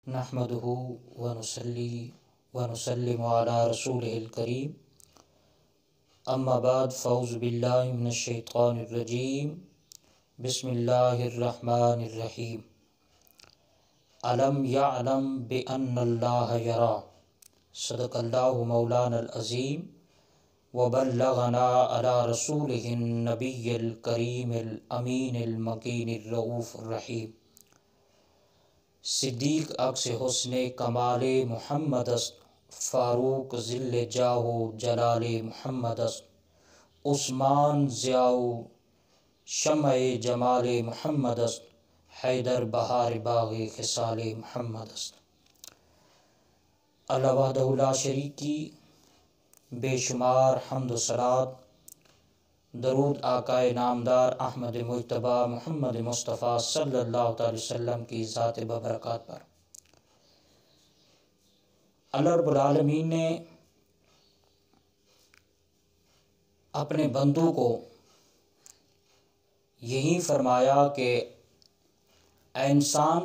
نحمده ونصلي ونسلم على رسوله الكريم اما بعد فاعوذ بالله من الشیطان الرجیم بسم اللہ الرحمن الرحیم علم یعلم بأن اللہ یرا صدق اللہ مولانا العظیم وبلغنا علی رسولہ النبی الکریم الامین المکین الرؤوف الرحیم صدیق عکس حسن کمال محمد است، فاروق ذل جاہ جلال محمد است، عثمان ضیاء شمع جمال محمد است، حیدر بہار باغ خصال محمد است۔ اللہ وحدہ لا شریک کی بے شمار حمد و صلات، درود آقا نامدار احمد مجتبی محمد مصطفیٰ صلی اللہ تعالی وسلم کی ذات ببرکات پر۔ اللہ رب العالمین نے اپنے بندوں کو یہی فرمایا کہ اے انسان،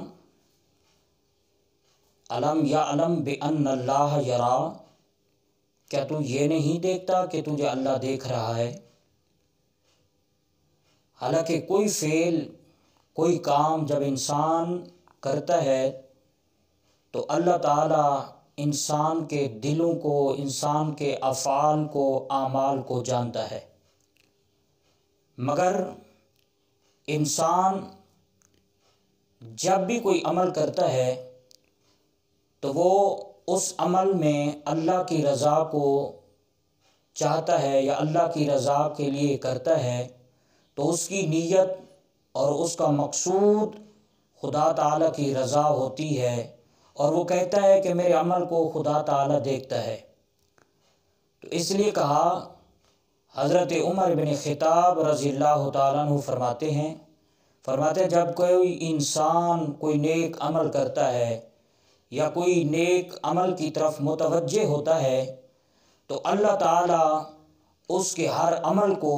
علم یعلم بأن اللہ یرا، کیا تو یہ نہیں دیکھتا کہ تجھے اللہ دیکھ رہا ہے؟ حالانکہ کوئی فعل، کوئی کام جب انسان کرتا ہے تو اللہ تعالیٰ انسان کے دلوں کو، انسان کے افعال کو، اعمال کو جانتا ہے، مگر انسان جب بھی کوئی عمل کرتا ہے تو وہ اس عمل میں اللہ کی رضا کو چاہتا ہے یا اللہ کی رضا کے لیے کرتا ہے، تو اس کی نیت اور اس کا مقصود خدا تعالیٰ کی رضا ہوتی ہے، اور وہ کہتا ہے کہ میرے عمل کو خدا تعالیٰ دیکھتا ہے۔ تو اس لیے کہا، حضرت عمر بن خطاب رضی اللہ تعالیٰ عنہ فرماتے ہیں جب کوئی انسان کوئی نیک عمل کرتا ہے یا کوئی نیک عمل کی طرف متوجہ ہوتا ہے تو اللہ تعالیٰ اس کے ہر عمل کو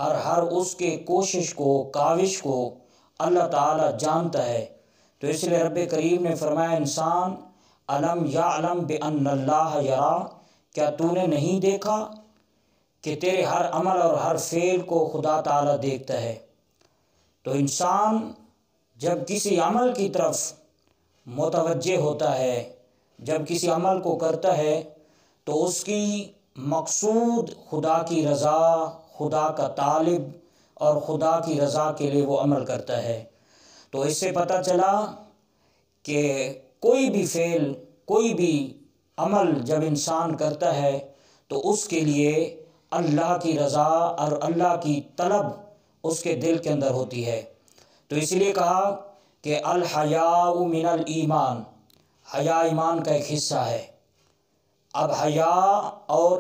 اور ہر اس کے کوشش کو، کاوش کو اللہ تعالیٰ جانتا ہے۔ تو اس لیے رب کریم نے فرمایا، انسان علم یعلم بأن اللہ یرا، کیا تو نے نہیں دیکھا کہ تیرے ہر عمل اور ہر فعل کو خدا تعالیٰ دیکھتا ہے؟ تو انسان جب کسی عمل کی طرف متوجہ ہوتا ہے، جب کسی عمل کو کرتا ہے تو اس کی مقصود خدا کی رضا، خدا کا طالب اور خدا کی رضا کے لیے وہ عمل کرتا ہے۔ تو اس سے پتہ چلا کہ کوئی بھی فعل، کوئی بھی عمل جب انسان کرتا ہے تو اس کے لیے اللہ کی رضا اور اللہ کی طلب اس کے دل کے اندر ہوتی ہے۔ تو اس لیے کہا کہ الحیاء من الایمان، حیا ایمان کا ایک حصہ ہے۔ اب حیا اور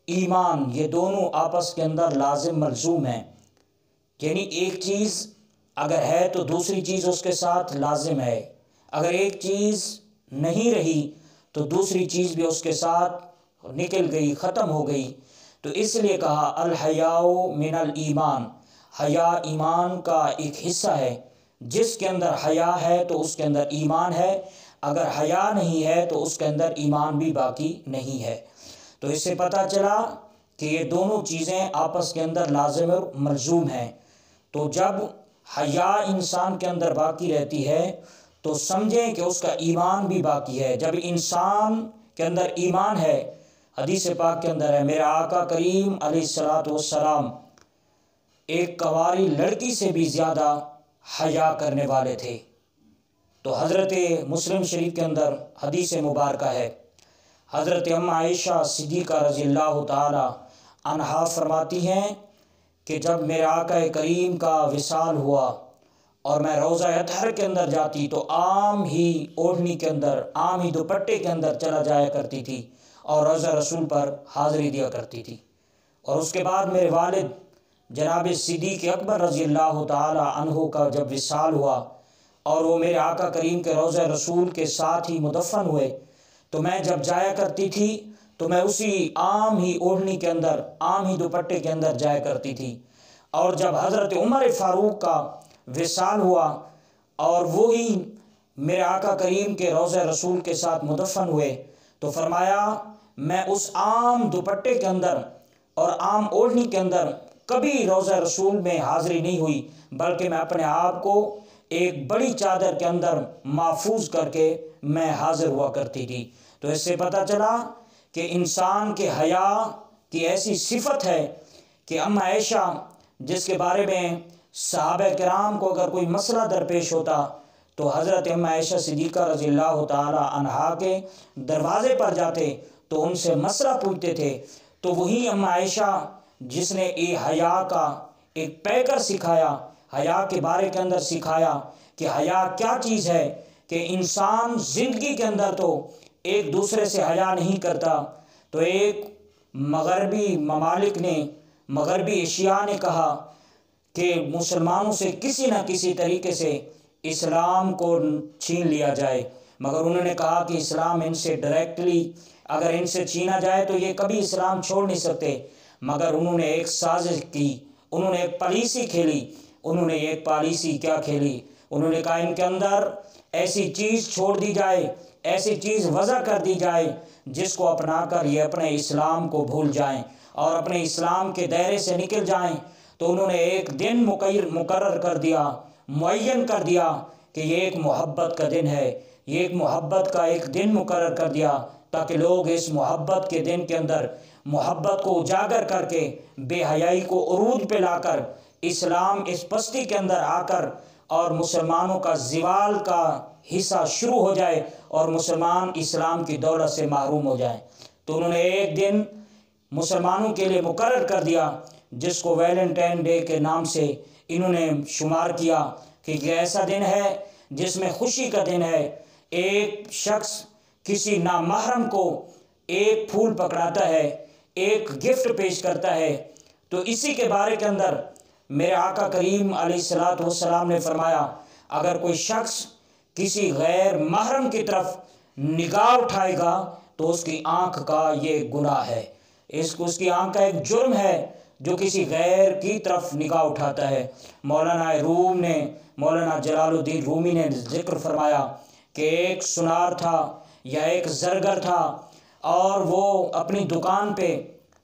ایمان یہ دونوں آپس کے اندر لازم ملزوم ہیں، یعنی ایک چیز اگر ہے تو دوسری چیز اس کے ساتھ لازم ہے، اگر ایک چیز نہیں رہی تو دوسری چیز بھی اس کے ساتھ نکل گئی، ختم ہو گئی۔ تو اس لیے کہا الحیاء من الایمان، حیا ایمان کا ایک حصہ ہے۔ جس کے اندر حیا ہے تو اس کے اندر ایمان ہے، اگر حیا نہیں ہے تو اس کے اندر ایمان بھی باقی نہیں ہے۔ تو اس سے پتہ چلا کہ یہ دونوں چیزیں آپس کے اندر لازم اور ملزوم ہیں۔ تو جب حیا انسان کے اندر باقی رہتی ہے تو سمجھیں کہ اس کا ایمان بھی باقی ہے۔ جب انسان کے اندر ایمان ہے، حدیث پاک کے اندر ہے، میرا آقا کریم علیہ الصلوۃ والسلام ایک کنواری لڑکی سے بھی زیادہ حیا کرنے والے تھے۔ تو حضرت مسلم شریف کے اندر حدیث مبارکہ ہے، حضرت ام عائشہ صدیقہ رضی اللہ تعالی عنہا فرماتی ہیں کہ جب میرے آقا کریم کا وصال ہوا اور میں روضہ اطہر کے اندر جاتی تو عام ہی اوڑھنی کے اندر، عام ہی دوپٹے کے اندر چلا جایا کرتی تھی اور روضہ رسول پر حاضری دیا کرتی تھی۔ اور اس کے بعد میرے والد جناب صدیق اکبر رضی اللہ تعالی عنہ کا جب وصال ہوا اور وہ میرے آقا کریم کے روضہ رسول کے ساتھ ہی مدفن ہوئے تو میں جب جایا کرتی تھی تو میں اسی عام ہی اوڑھنی کے اندر، عام ہی دوپٹے کے اندر جایا کرتی تھی۔ اور جب حضرت عمر فاروق کا وصال ہوا اور وہی میرے آقا کریم کے روضہ رسول کے ساتھ مدفن ہوئے تو فرمایا میں اس عام دوپٹے کے اندر اور عام اوڑھنی کے اندر کبھی روضہ رسول میں حاضری نہیں ہوئی، بلکہ میں اپنے آپ کو ایک بڑی چادر کے اندر محفوظ کر کے میں حاضر ہوا کرتی تھی۔ تو اس سے پتہ چلا کہ انسان کے حیا کی ایسی صفت ہے کہ ام عائشہ جس کے بارے میں صحابہ کرام کو اگر کوئی مسئلہ درپیش ہوتا تو حضرت ام عائشہ صدیقہ رضی اللہ تعالی عنہا کے دروازے پر جاتے تو ان سے مسئلہ پوچھتے تھے، تو وہی ام عائشہ جس نے حیا کا ایک پیکر سکھایا، حیا کے بارے کے اندر سکھایا کہ حیا کیا چیز ہے، کہ انسان زندگی کے اندر تو ایک دوسرے سے حیا نہیں کرتا، تو ایک مغربی ممالک نے، مغربی ایشیا نے کہا کہ مسلمانوں سے کسی نہ کسی طریقے سے اسلام کو چھین لیا جائے، مگر انہوں نے کہا کہ اسلام ان سے ڈائریکٹلی اگر ان سے چھینا جائے تو یہ کبھی اسلام چھوڑ نہیں سکتے، مگر انہوں نے ایک سازش کی، انہوں نے ایک پالیسی کھیلی۔ انہوں نے ایک پالیسی کیا کھیلی؟ انہوں نے کہا ان کے اندر ایسی چیز چھوڑ دی جائے، ایسی چیز وضع کر دی جائے جس کو اپنا کر یہ اپنے اسلام کو بھول جائیں اور اپنے اسلام کے دائرے سے نکل جائیں۔ تو انہوں نے ایک دن مقرر کر دیا، معین کر دیا کہ یہ ایک محبت کا دن ہے، یہ ایک محبت کا ایک دن مقرر کر دیا تاکہ لوگ اس محبت کے دن کے اندر محبت کو اجاگر کر کے بے حیائی کو عروج پہ لا کر اسلام اس پستی کے اندر آ کر اور مسلمانوں کا زوال کا حصہ شروع ہو جائے اور مسلمان اسلام کی دولت سے محروم ہو جائیں۔ تو انہوں نے ایک دن مسلمانوں کے لیے مقرر کر دیا جس کو ویلنٹائن ڈے کے نام سے انہوں نے شمار کیا کہ یہ ایسا دن ہے جس میں خوشی کا دن ہے۔ ایک شخص کسی نامحرم کو ایک پھول پکڑاتا ہے، ایک گفٹ پیش کرتا ہے، تو اسی کے بارے کے اندر میرے آقا کریم علیہ الصلوۃ والسلام نے فرمایا اگر کوئی شخص کسی غیر محرم کی طرف نگاہ اٹھائے گا تو اس کی آنکھ کا یہ گناہ ہے، اس کی آنکھ کا ایک جرم ہے جو کسی غیر کی طرف نگاہ اٹھاتا ہے۔ مولانا جلال الدین رومی نے ذکر فرمایا کہ ایک سنار تھا یا ایک زرگر تھا اور وہ اپنی دکان پہ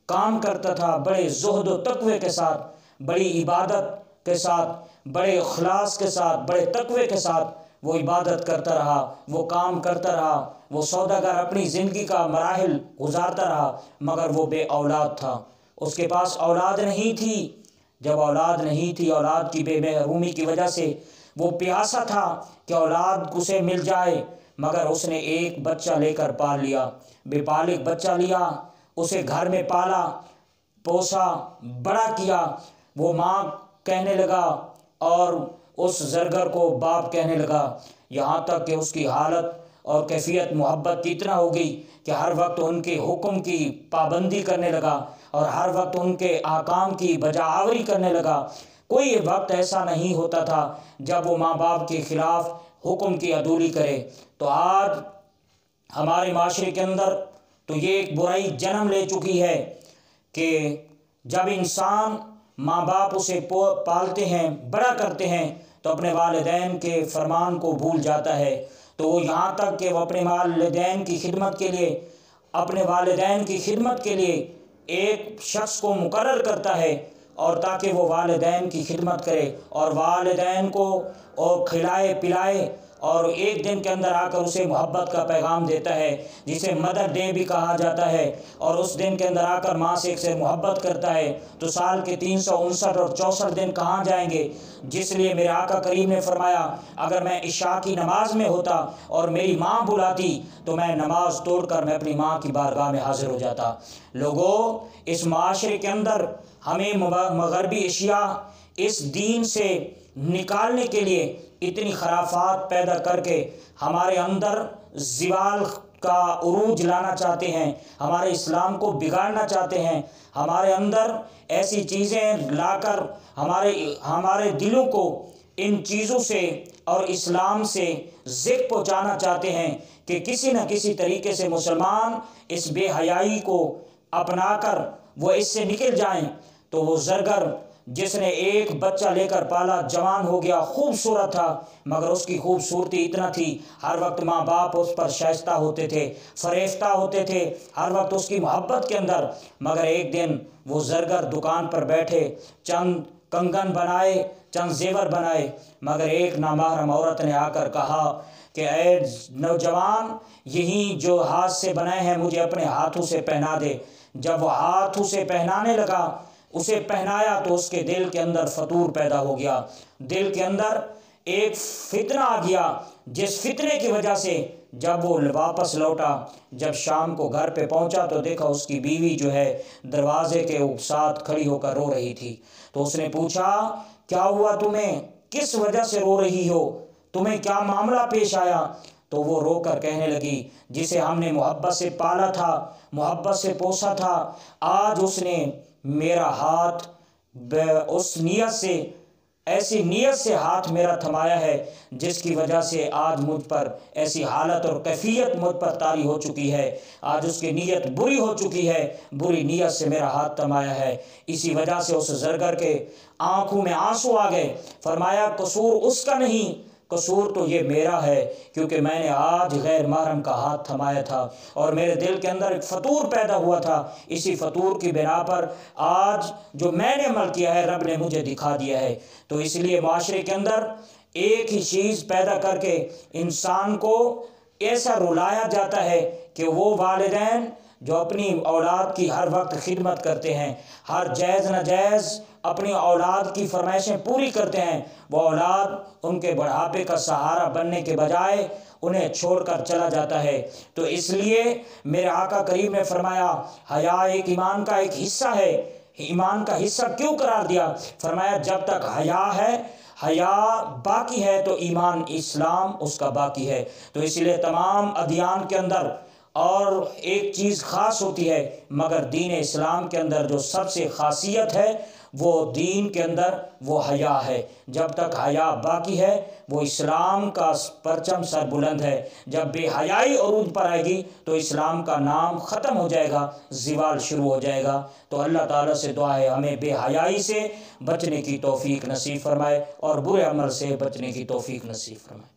کام کرتا تھا، بڑے زہد و تقوی کے ساتھ، بڑی عبادت کے ساتھ، بڑے اخلاص کے ساتھ، بڑے تقوی کے ساتھ وہ عبادت کرتا رہا، وہ کام کرتا رہا، وہ سوداگر اپنی زندگی کا مراحل گزارتا رہا، مگر وہ بے اولاد تھا، اس کے پاس اولاد نہیں تھی۔ جب اولاد نہیں تھی، اولاد کی بے محرومی کی وجہ سے وہ پیاسا تھا کہ اولاد اسے مل جائے، مگر اس نے ایک بچہ لے کر پال لیا، بے بالغ بچہ لیا، اسے گھر میں پالا، پوسا، بڑا کیا۔ وہ ماں کہنے لگا اور اس زرگر کو باپ کہنے لگا، یہاں تک کہ اس کی حالت اور کیفیت محبت کی اتنا ہو گئی کہ ہر وقت ان کے حکم کی پابندی کرنے لگا اور ہر وقت ان کے احکام کی بجا آوری کرنے لگا۔ کوئی وقت ایسا نہیں ہوتا تھا جب وہ ماں باپ کے خلاف حکم کی عدولی کرے۔ تو آج ہمارے معاشرے کے اندر تو یہ ایک برائی جنم لے چکی ہے کہ جب انسان ماں باپ اسے پالتے ہیں، بڑا کرتے ہیں تو اپنے والدین کے فرمان کو بھول جاتا ہے، تو وہ یہاں تک کہ وہ اپنے والدین کی خدمت کے لیے، اپنے والدین کی خدمت کے لیے ایک شخص کو مقرر کرتا ہے اور تاکہ وہ والدین کی خدمت کرے اور والدین کو اور کھلائے پلائے اور ایک دن کے اندر آ کر اسے محبت کا پیغام دیتا ہے جسے مدر ڈے بھی کہا جاتا ہے، اور اس دن کے اندر آ کر ماں سے ایک سے محبت کرتا ہے، تو سال کے 359 اور 64 دن کہاں جائیں گے؟ جس لیے میرے آقا کریم نے فرمایا اگر میں عشاء کی نماز میں ہوتا اور میری ماں بلاتی تو میں نماز توڑ کر میں اپنی ماں کی بارگاہ میں حاضر ہو جاتا۔ لوگوں، اس معاشرے کے اندر ہمیں مغربی اشیاء اس دین سے نکالنے کے لیے اتنی خرافات پیدا کر کے ہمارے اندر زوال کا عروج لانا چاہتے ہیں، ہمارے اسلام کو بگاڑنا چاہتے ہیں، ہمارے اندر ایسی چیزیں لا کر ہمارے دلوں کو ان چیزوں سے اور اسلام سے ضد پہنچانا چاہتے ہیں کہ کسی نہ کسی طریقے سے مسلمان اس بے حیائی کو اپنا کر وہ اس سے نکل جائیں۔ تو وہ زرگر جس نے ایک بچہ لے کر پالا، جوان ہو گیا، خوبصورت تھا، مگر اس کی خوبصورتی اتنا تھی، ہر وقت ماں باپ اس پر شائستہ ہوتے تھے، فریفتہ ہوتے تھے، ہر وقت اس کی محبت کے اندر۔ مگر ایک دن وہ زرگر دکان پر بیٹھے، چند کنگن بنائے، چند زیور بنائے، مگر ایک نامحرم عورت نے آ کر کہا کہ اے نوجوان، یہی جو ہاتھ سے بنائے ہیں مجھے اپنے ہاتھوں سے پہنا دے۔ جب وہ ہاتھوں سے پہنانے لگا، اسے پہنایا تو اس کے دل کے اندر فطور پیدا ہو گیا، دل کے اندر ایک فتنہ آ گیا، جس فتنے کی وجہ سے جب وہ واپس لوٹا، جب شام کو گھر پہ پہنچا تو دیکھا اس کی بیوی جو ہے دروازے کے ساتھ کھڑی ہو کر رو رہی تھی۔ تو اس نے پوچھا کیا ہوا تمہیں، کس وجہ سے رو رہی ہو، تمہیں کیا معاملہ پیش آیا؟ تو وہ رو کر کہنے لگی جسے ہم نے محبت سے پالا تھا، محبت سے پوسا تھا، آج اس نے میرا ہاتھ اس نیت سے، ایسی نیت سے ہاتھ میرا تھمایا ہے جس کی وجہ سے آج مجھ پر ایسی حالت اور کیفیت مجھ پر طاری ہو چکی ہے، آج اس کی نیت بری ہو چکی ہے، بری نیت سے میرا ہاتھ تھمایا ہے۔ اسی وجہ سے اس زرگر کے آنکھوں میں آنسو آ گئے، فرمایا قصور اس کا نہیں، قصور تو یہ میرا ہے، کیونکہ میں نے آج غیر محرم کا ہاتھ تھمایا تھا اور میرے دل کے اندر ایک فطور پیدا ہوا تھا، اسی فطور کی بنا پر آج جو میں نے عمل کیا ہے رب نے مجھے دکھا دیا ہے۔ تو اس لیے معاشرے کے اندر ایک ہی چیز پیدا کر کے انسان کو ایسا رلایا جاتا ہے کہ وہ والدین جو اپنی اولاد کی ہر وقت خدمت کرتے ہیں، ہر جائز ناجائز اپنی اولاد کی فرمائشیں پوری کرتے ہیں، وہ اولاد ان کے بڑھاپے کا سہارا بننے کے بجائے انہیں چھوڑ کر چلا جاتا ہے۔ تو اس لیے میرے آقا کریم نے فرمایا حیا ایک ایمان کا ایک حصہ ہے۔ ایمان کا حصہ کیوں قرار دیا؟ فرمایا جب تک حیا ہے، حیا باقی ہے تو ایمان اسلام اس کا باقی ہے۔ تو اس لیے تمام ادیان کے اندر اور ایک چیز خاص ہوتی ہے، مگر دین اسلام کے اندر جو سب سے خاصیت ہے وہ دین کے اندر وہ حیا ہے۔ جب تک حیا باقی ہے وہ اسلام کا پرچم سر بلند ہے، جب بے حیائی عروج پر آئے گی تو اسلام کا نام ختم ہو جائے گا، زوال شروع ہو جائے گا۔ تو اللہ تعالیٰ سے دعا ہے ہمیں بے حیائی سے بچنے کی توفیق نصیب فرمائے اور برے عمل سے بچنے کی توفیق نصیب فرمائے۔